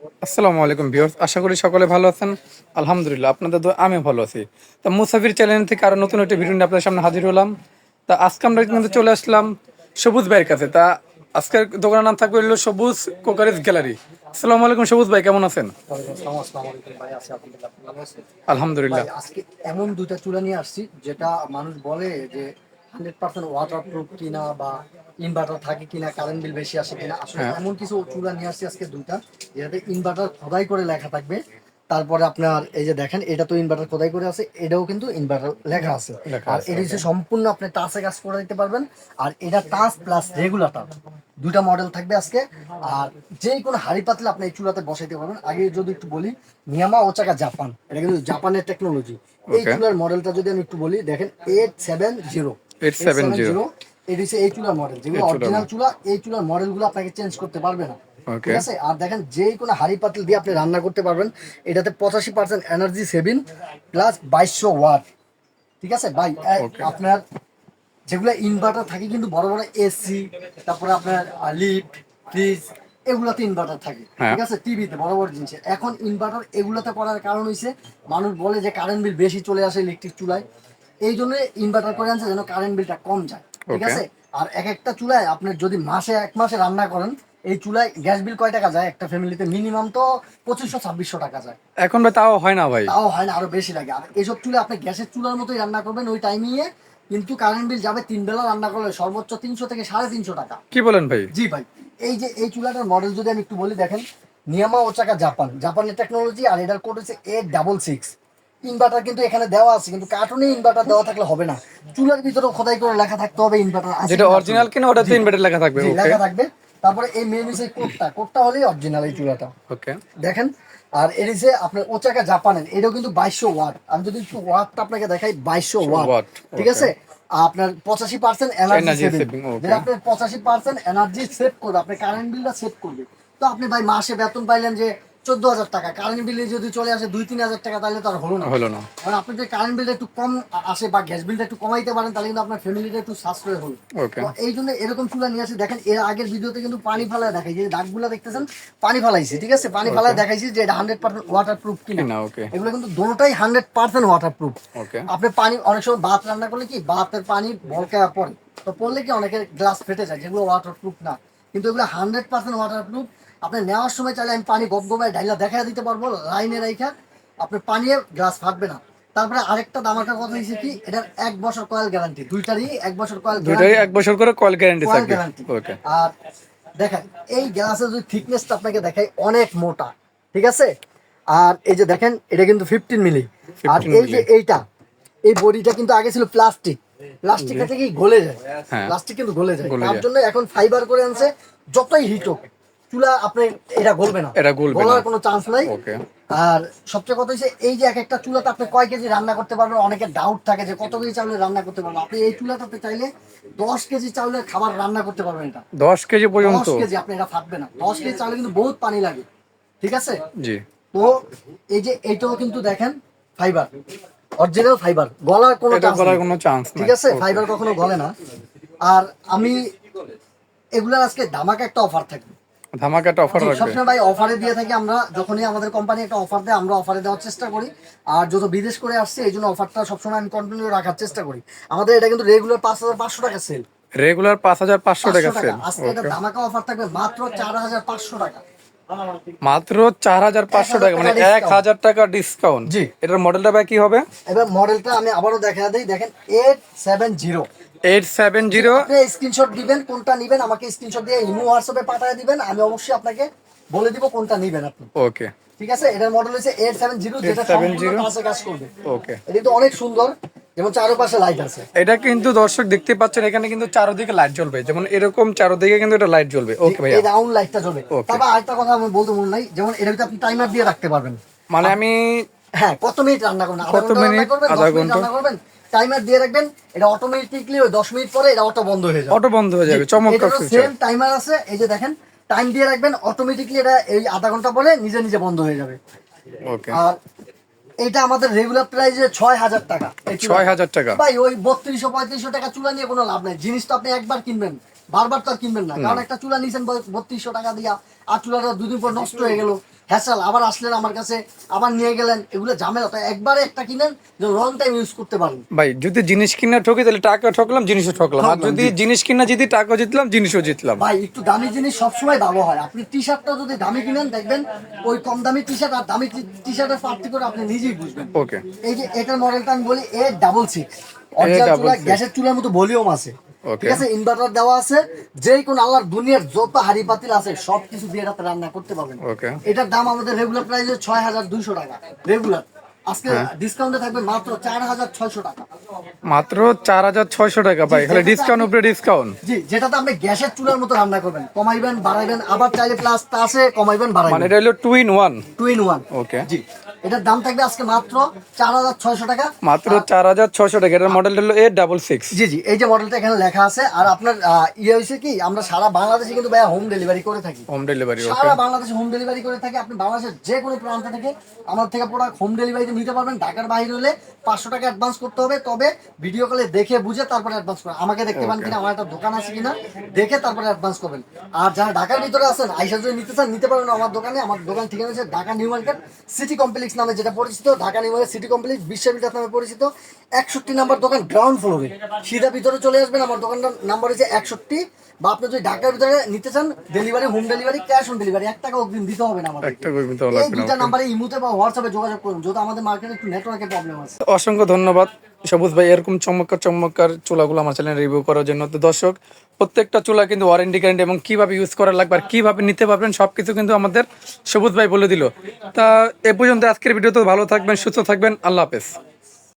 আসসালামু আলাইকুম ভিউয়ার্স, আশা করি সকলে ভালো আছেন। আলহামদুলিল্লাহ, আপনাদের দোয়ায় আমি ভালো আছি। তা মুসাফির চ্যানেল থেকে আরো নতুন একটা ভিডিও নিয়ে আপনাদের সামনে হাজির হলাম। তা আজকে আমরা কিন্তু চলে আসলাম সবুজ ভাইয়ের কাছে। তা আজকের দোকানের নাম থাকবে হলো সবুজ কোকারেজ গ্যালারি। আসসালামু আলাইকুম সবুজ ভাই, কেমন আছেন? আসসালামু আলাইকুম ভাই, আছি আলহামদুলিল্লাহ। আপনি ভালো আছেন? ভাই আলহামদুলিল্লাহ। আজকে এমন দুইটা চুলা নিয়ে আসছি যেটা মানুষ বলে যে 100% ওয়াটার প্রুফ কিনা বা ইনভার্টার থাকে কিনা, কারেন্ট বিল বেশি আসে কিনা। আসলে হ্যাঁ। এমন কিছু চুলা নিয়ে আসছি আজকে দুইটা, যেটাতে ইনভার্টার খোদাই করে লেখা থাকবে। তারপরে আপনার এই যে দেখেন, এটা তো ইনভার্টার খোদাই করে আছে, এটাও কিন্তু ইনভার্টার লেখা আছে। লেখা আর আছে, এটা ওকে। হচ্ছে সম্পূর্ণ আপনি টাচে কাজ করে দিতে পারবেন। আর এটা টাচ প্লাস রেগুলেটর দুইটা মডেল থাকবে আজকে। আর যে কোনো হাড়ি পাতলে আপনি এই চুলাতে বসাইতে পারবেন। আগে যদি একটু বলি, নিয়ামা ওচাকা জাপান, এটা কিন্তু জাপানের টেকনোলজি। এই ওকে। চুলার মডেলটা যদি আমি একটু বলি, দেখেন 870 870। 870, এটা হচ্ছে এই চুলার মডেল। যেগুলো এই চুলার। অরিজিনাল চুলা, এই চুলার মডেলগুলো আপনাকে চেঞ্জ করতে পারবে না। ওকে। ঠিক আছে। আর দেখেন, যে কোনো হাড়ি পাতিল দিয়ে আপনি রান্না করতে পারবেন। এটাতে 85% এনার্জি সেভিং প্লাস 2200 ওয়াট। ঠিক আছে ভাই। ওকে। আপনার যেগুলো ইনভার্টার থাকে কিন্তু বড় বড় এসি, তারপরে আপনার লিফট, ফ্রিজ, এগুলাতে ইনভার্টার থাকে। হ্যাঁ। ঠিক আছে, টিভিতে বড় বড় জিনিসে। এখন ইনভার্টার এগুলাতে করার কারণ হইছে, মানুষ বলে যে কারেন্ট বিল বেশি চলে আসে ইলেকট্রিক চুলায়। এই জন্য ইনভার্টার করে আনছে যেন কারেন্ট বিলটা কম যায়। ঠিক ওকে। আছে। আর এক একটা চুলায় আপনি যদি মাসে 1 মাসে রান্না করেন, এই চুলায় গ্যাস বিল কয় টাকা যায় একটা ফ্যামিলিতে? মিনিমাম তো 2500-2600 টাকা যায়। এখন ভাই তাও হয় না ভাই। তাও হয় না, আরো বেশি লাগে। আর এইসব চুলে আপনি গ্যাসের চুলার মতোই রান্না করবেন ওই টাইমিংয়ে, কিন্তু কারেন্ট বিল যাবে 3 বেলা রান্না করলে সর্বোচ্চ 300 থেকে 350 টাকা। কি বলেন ভাই? জি ভাই। এই যে এই চুলাটার মডেল যদি আমি একটু বলি, দেখেন নিয়ামা ওচাকা জাপান, জাপানের টেকনোলজি। আর এটার কোড হচ্ছে 866। ইনভার্টার কিন্তু এখানে দেওয়া আছে, কিন্তু কার্টুনে ইনভার্টার দেওয়া থাকলে হবে না, চুলার ভিতরে খোদাই করে লেখা থাকতে হবে ইনভার্টার আছে যেটা কিনা অরিজিনাল কিনা ওটাতে জি ইনভার্টার লেখা থাকবে, জি, ওকে। লেখা থাকবে। তারপরে এই মেন হচ্ছে কোডটা হলেই অরিজিনাল এই চুলাটা। ওকে। দেখেন। আর এর যে আপনার ওচাকা জাপানের, এটাও কিন্তু 2200 ওয়াট। আমি যদি একটু ওয়াটটা আপনাকে দেখাই, 2200 ওয়াট। ওয়াট। ঠিক ওকে। আছে। আপনার 85% এনার্জি এনার্জি সেভিং, সেভিং, ওকে। যেটা আপনার 85% এনার্জি সেভ করবে, আপনার কারেন্ট বিলটা সেভ করবে। তো আপনি ভাই মাসে বেতন পাইলেন যে 14,000 টাকা, কারেন্ট বিলে যদি চলে আসে 2-3 হাজার টাকা, তাহলে তো আর হলো না। হলো না। কারণ আপনি যদি কারেন্ট বিলটা একটু কম আসে বা গ্যাস বিলটা একটু কমাইতে পারেন, তাহলে কিন্তু আপনার ফ্যামিলিটা একটু সাশ্রয় হলো। ওকে। তো এই জন্য এরকম চুলা নিয়ে আসি। দেখেন, এর আগের ভিডিওতে কিন্তু পানি ফালায় দেখাই, যে দাগগুলো দেখতেছেন পানি ফালাইছি। ঠিক আছে, পানি ফালায় ওকে। দেখাইছি যে এটা 100% ওয়াটার প্রুফ কিনা। কিনা, ওকে। এগুলো কিন্তু দুটোটাই 100% ওয়াটার প্রুফ। ওকে। আপনি পানি অনেক সময় ভাত রান্না করলে কি, ভাতের পানি বলকায় পড়ে, তো পড়লে কি অনেকের গ্লাস ফেটে যায়, যেগুলো ওয়াটার প্রুফ না। কিন্তু এগুলো 100% ওয়াটার প্রুফ। আপনি নেওয়ার সময় চাইলে আমি পানি গপগপায় ঢাইলা দেখা দিতে পারবো লাইনে রাইখা, আপনার পানি গ্লাস ফাটবে না। তারপরে আরেকটা দামাকার কথা হচ্ছে কি, এটার 1 বছর কয়েল গ্যারান্টি, দুইটারই 1 বছর কয়েল দুইটাই গ্যারান্টি। 1 বছর করে কল গ্যারান্টি কয়েল থাকবে। গ্যারান্টি। ওকে। আর দেখেন, এই গ্লাসের যদি থিকনেসটা আপনাকে দেখাই, অনেক মোটা। ঠিক আছে। আর এই যে দেখেন, এটা কিন্তু 15 মিলি। আর 15 এই যে মিলি। এই বডিটা কিন্তু আগে ছিল প্লাস্টিক, প্লাস্টিকটা থেকে গলে যায়। হ্যাঁ। প্লাস্টিক কিন্তু গলে যায়, গলে তার যায়। জন্য এখন ফাইবার করে আনছে। যতই হিট হোক চুলা আপনার এটা গলবে না, এটা গলবে না। গলার কোনো চান্স নাই। ওকে। আর সবচেয়ে কথা হচ্ছে, এই যে এক একটা চুলাতে আপনি কয় কেজি রান্না করতে পারবেন, অনেকের ডাউট থাকে যে কত কেজি চাউলে রান্না করতে পারবেন। আপনি এই চুলাটাতে চাইলে 10 কেজি চাউলের খাবার রান্না করতে পারবেন। এটা 10 কেজি পর্যন্ত? 10 কেজি, আপনি এটা ফাটবে না। 10 কেজি চাউলে কিন্তু বহুত পানি লাগে। ঠিক আছে। জি। তো এই যে এইটাও কিন্তু দেখেন ফাইবার, অরিজিনাল ফাইবার, গলার কোনো এটা চান্স করার নেই। কোনো চান্স ঠিক নাই, আছে, ওকে। ফাইবার কখনো গলে না। আর আমি এগুলার আজকে ধামাকা একটা অফার থাকবে। ধামাকাটা অফার জি, রাখবে? সবসময় ভাই অফারে দিয়ে থাকি আমরা। যখনই আমাদের কোম্পানি একটা অফার দেয়, আমরা অফারে দেওয়ার চেষ্টা করি। আর যত বিদেশ করে আসছে, এই জন্য অফারটা সবসময় আমি কন্টিনিউ রাখার চেষ্টা করি। আমাদের এটা কিন্তু রেগুলার 5,500 টাকা সেল। রেগুলার 5500 টাকা 500 টাকা সেল। আজকে এটা ওকে। ধামাকা অফার থাকবে মাত্র 4,500 টাকা। মাত্র 4500 টাকা, মানে 1000 টাকা ডিসকাউন্ট। জি। এটার মডেলটা ভাই কি হবে? এবার মডেলটা আমি আবারও দেখা দিই, দেখেন 870। 870। আপনি স্ক্রিনশট দিবেন কোনটা নিবেন, আমাকে স্ক্রিনশট দিয়ে ইমো হোয়াটসঅ্যাপে পাঠিয়ে দিবেন, আমি অবশ্যই আপনাকে বলে দিব কোনটা নিবেন আপনি। ওকে। ঠিক আছে। এটার মডেল হচ্ছে 870, যেটা সম্পূর্ণ 870। কাঁচে কাজ করবে। ওকে। এটা কিন্তু অনেক সুন্দর, যেমন চারপাশে লাইট আছে। এটা কিন্তু দর্শক দেখতে পাচ্ছেন, এখানে কিন্তু চারদিকে লাইট জ্বলবে, যেমন এরকম চারদিকে কিন্তু এটা লাইট জ্বলবে। ওকে ভাইয়া। এই রাউন্ড লাইটটা জ্বলবে। ওকে। তারপর আরেকটা কথা আমি বলতে মনে নাই, যেমন এটা আপনি টাইমার দিয়ে রাখতে পারবেন। মানে আমি হ্যাঁ, কত মিনিট রান্না করবেন, আধা কত ঘন্টা রান্না মিনিট, করবেন, আধা 10 মিনিট ঘন্টা রান্না করবেন, টাইমার দিয়ে রাখবেন। এটা অটোমেটিকলি ওই 10 মিনিট পরে এটা অটো বন্ধ হয়ে যাবে। অটো বন্ধ হয়ে যাবে, চমৎকার এটারও ফিচার। সেম টাইমার আছে। এই যে দেখেন, টাইম দিয়ে রাখবেন, অটোমেটিকলি এটা এই আধা ঘন্টা পরে নিজে নিজে বন্ধ হয়ে যাবে। ওকে। আর এটা আমাদের রেগুলার প্রাইস 6,000 টাকা। এই চুলাটা। 6000 টাকা? ভাই ওই 3200-3500 টাকা চুলা নিয়ে কোনো লাভ নাই। জিনিস তো আপনি একবার কিনবেন, বারবার তো আর কিনবেন না। কারণ একটা চুলা নিছেন 3200 টাকা দিয়া, আর চুলাটা দুদিন পর নষ্ট হয়ে গেল, হ্যাসেল, আবার আসলেন আমার কাছে আবার নিয়ে গেলেন, এগুলো ঝামেলা। তো একবারে একটা কিনেন যে লং টাইম ইউজ করতে পারেন। ভাই যদি জিনিস কিনা ঠকি তাহলে টাকা ঠকলাম, জিনিসও ঠকলাম, আর যদি জিনিস কিনা জিতি টাকা জিতলাম, জিনিসও জিতলাম। ভাই একটু দামি জিনিস সবসময় ভালো হয়। আপনি টি শার্টটা যদি দামি কিনেন দেখবেন ওই কম দামি টি শার্ট আর দামি টি শার্টের পার্থক্য আপনি নিজেই বুঝবেন। ওকে, এই যে এটার মডেলটা আমি বলি A66, অরিজিনাল চুলা, গ্যাসের চুলার মতো ভলিউম আছে, ওকে, ঠিক আছে, ইনভার্টার দেওয়া আছে, যে কোন আল্লাহর দুনিয়ার যত হাড়ি পাতিল আছে সবকিছু দিয়ে রাতে রান্না করতে পারবেন। ওকে। এটার দাম আমাদের রেগুলার প্রাইস 6200 টাকা রেগুলার, আজকে ডিসকাউন্টে থাকবে মাত্র 4600 টাকা। মাত্র 4600 টাকা ভাই, খালি ডিসকাউন্ট উপরে ডিসকাউন্ট। জি, যেটাতে আপনি গ্যাসের চুলার মতো রান্না করবেন, কমাইবেন বাড়াইবেন, আবার চাইলে প্লাস আছে কমাইবেন মানে বাড়াইবেন, এটা হলো 2 in 1। 2 in 1। ওকে, জি, এটার দাম থাকবে আজকে মাত্র 4600 টাকা। মাত্র 4600 টাকা। এটার মডেল হলো A66। জি জি, এই যে মডেলটা এখানে লেখা আছে। আর আপনার ইয়ে হয়েছে কি, আমরা সারা বাংলাদেশে কিন্তু ভাইয়া হোম ডেলিভারি করে থাকি, হোম ডেলিভারি। ওকে, সারা বাংলাদেশে হোম ডেলিভারি করে থাকি। আপনি বাংলাদেশের যে কোনো প্রান্ত থেকে আমার থেকে প্রোডাক্ট হোম ডেলিভারিতে নিতে পারবেন। ঢাকার বাইরে হলে 500 টাকা অ্যাডভান্স করতে হবে, তবে ভিডিও কলে দেখে বুঝে তারপরে অ্যাডভান্স করবেন। আমাকে দেখতে পান কিনা, আমার একটা দোকান আছে কিনা দেখে তারপরে অ্যাডভান্স করবেন। আর যারা ঢাকার ভিতরে আছেন, আইসা যদি নিতে চান নিতে পারবেন আমার দোকানে। আমার দোকান ঠিকানা হচ্ছে Dhaka new market city complex নামে যেটা পরিচিত, Dhaka new market city complex বিশ্ববিদ্যালয় নামে পরিচিত, 61 নাম্বার দোকান, গ্রাউন্ড ফ্লোরে। সিধা ভিতরে চলে আসবেন, আমার দোকানটার নাম্বার হচ্ছে 61। বা আপনি যদি ঢাকার ভিতরে নিতে চান, delivery home delivery, cash on delivery, 1 টাকা অগ্রিম দিতে হবে না আমাদের। একটা করবেন তো এই লাগবে দুইটা না। নাম্বারে ইমুতে বা হোয়াটসঅ্যাপে যোগাযোগ করুন, যেহেতু আমাদের মার্কেটে একটু নেটওয়ার্কের প্রবলেম আছে। অসংখ্য ধন্যবাদ সবুজ ভাই এরকম চমৎকার চমৎকার চুলাগুলো আমার চ্যানেলে রিভিউ করার জন্য। তো দর্শক, প্রত্যেকটা চুলা কিন্তু ওয়ারেন্টি গ্যারান্টি এবং কিভাবে ইউজ করা লাগবে আর কিভাবে নিতে পারবেন সবকিছু কিন্তু আমাদের সবুজ ভাই বলে দিল। তা এ পর্যন্ত আজকের ভিডিও, তো ভালো থাকবেন, সুস্থ থাকবেন, আল্লাহ হাফেজ।